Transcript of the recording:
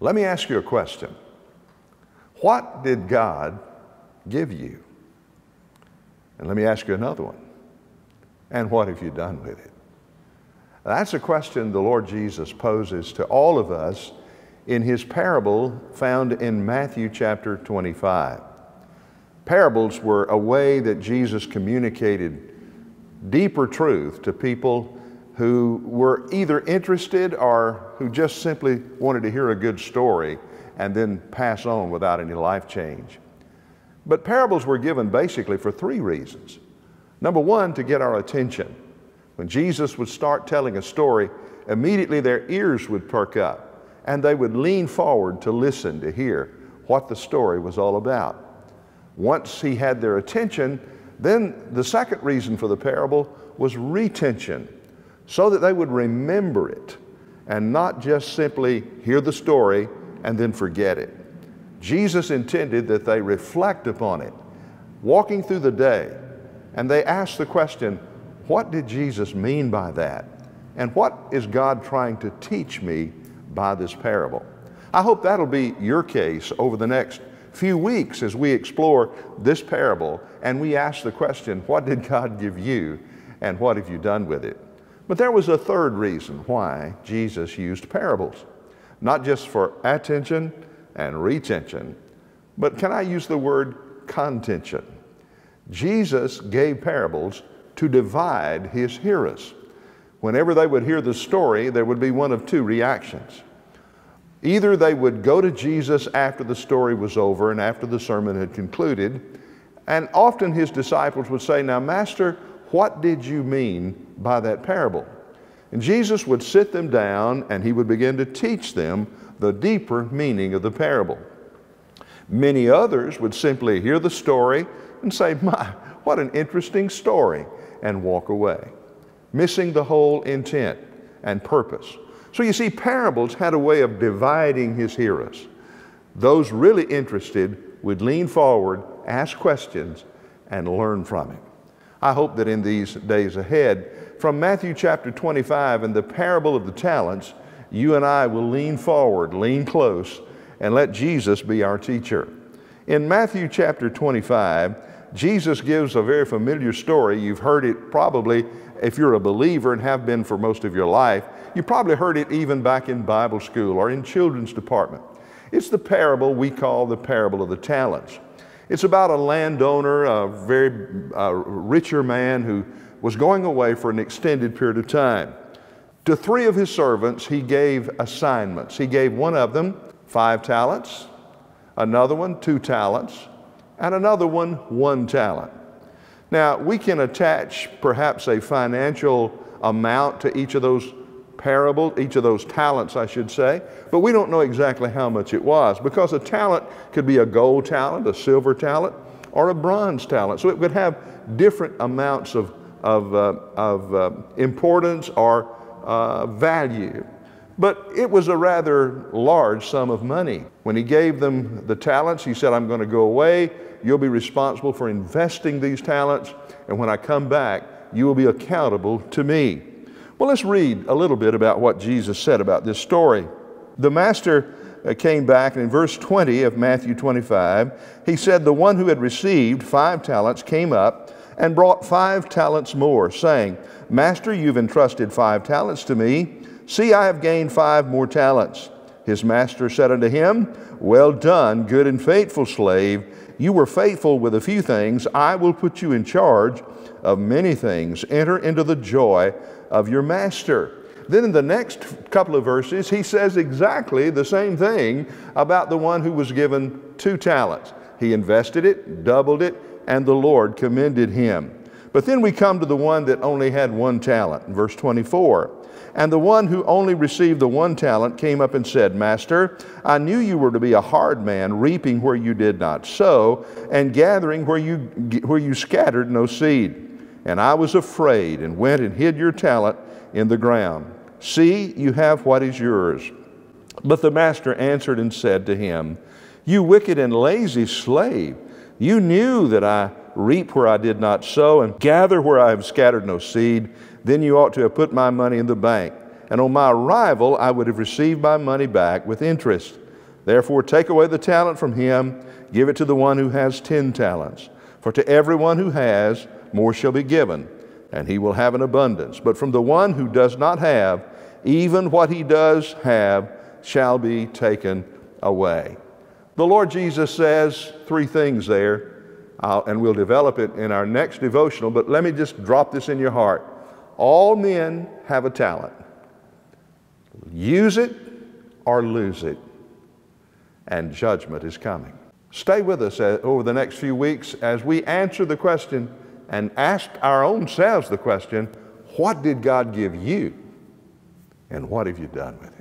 Let me ask you a question. What did God give you? And let me ask you another one. And what have you done with it? That's a question the Lord Jesus poses to all of us in his parable found in Matthew chapter 25. Parables were a way that Jesus communicated deeper truth to people who were either interested or who just simply wanted to hear a good story and then pass on without any life change. But parables were given basically for three reasons. Number one, to get our attention. When Jesus would start telling a story, immediately their ears would perk up and they would lean forward to listen, to hear what the story was all about. Once he had their attention, then the second reason for the parable was retention, so that they would remember it and not just simply hear the story and then forget it. Jesus intended that they reflect upon it, walking through the day, and they asked the question, what did Jesus mean by that? And what is God trying to teach me by this parable? I hope that'll be your case over the next few weeks as we explore this parable and we ask the question, what did God give you and what have you done with it? But there was a third reason why Jesus used parables, not just for attention and retention, but can I use the word contention? Jesus gave parables to divide his hearers. Whenever they would hear the story, there would be one of two reactions. Either they would go to Jesus after the story was over and after the sermon had concluded, and often his disciples would say, now, Master, what did you mean by that parable? And Jesus would sit them down and he would begin to teach them the deeper meaning of the parable. Many others would simply hear the story and say, my, what an interesting story, and walk away, missing the whole intent and purpose. So you see, parables had a way of dividing his hearers. Those really interested would lean forward, ask questions, and learn from it. I hope that in these days ahead, from Matthew chapter 25 and the parable of the talents, you and I will lean forward, lean close, and let Jesus be our teacher. In Matthew chapter 25, Jesus gives a very familiar story. You've heard it probably, if you're a believer and have been for most of your life, you probably heard it even back in Bible school or in children's department. It's the parable we call the parable of the talents. It's about a landowner, a very richer man who was going away for an extended period of time. To three of his servants, he gave assignments. He gave one of them 5 talents, another one 2 talents, and another one 1 talent. Now, we can attach perhaps a financial amount to each of those parables, each of those talents, I should say, but we don't know exactly how much it was, because a talent could be a gold talent, a silver talent, or a bronze talent. So it would have different amounts of importance or value. But it was a rather large sum of money. When he gave them the talents, he said, I'm going to go away. You'll be responsible for investing these talents, and when I come back, you will be accountable to me. Well, let's read a little bit about what Jesus said about this story. The master came back, and in verse 20 of Matthew 25, he said, the one who had received 5 talents came up and brought 5 talents more, saying, Master, you've entrusted 5 talents to me. See, I have gained 5 more talents. His master said unto him, well done, good and faithful slave. You were faithful with a few things. I will put you in charge of many things. Enter into the joy of your master. Then in the next couple of verses, he says exactly the same thing about the one who was given 2 talents. He invested it, doubled it, and the Lord commended him. But then we come to the one that only had 1 talent, in verse 24. And the one who only received the 1 talent came up and said, Master, I knew you were to be a hard man, reaping where you did not sow, and gathering where you scattered no seed. And I was afraid, and went and hid your talent in the ground. See, you have what is yours. But the master answered and said to him, You wicked and lazy slave, you knew that I reap where I did not sow, and gather where I have scattered no seed. Then you ought to have put my money in the bank, and on my arrival I would have received my money back with interest. Therefore take away the talent from him, give it to the one who has 10 talents. For to everyone who has, more shall be given, and he will have an abundance. But from the one who does not have, even what he does have shall be taken away. The Lord Jesus says 3 things there, and we'll develop it in our next devotional, but let me just drop this in your heart. All men have a talent. Use it or lose it, and judgment is coming. Stay with us over the next few weeks as we answer the question and ask our own selves the question, what did God give you, and what have you done with it?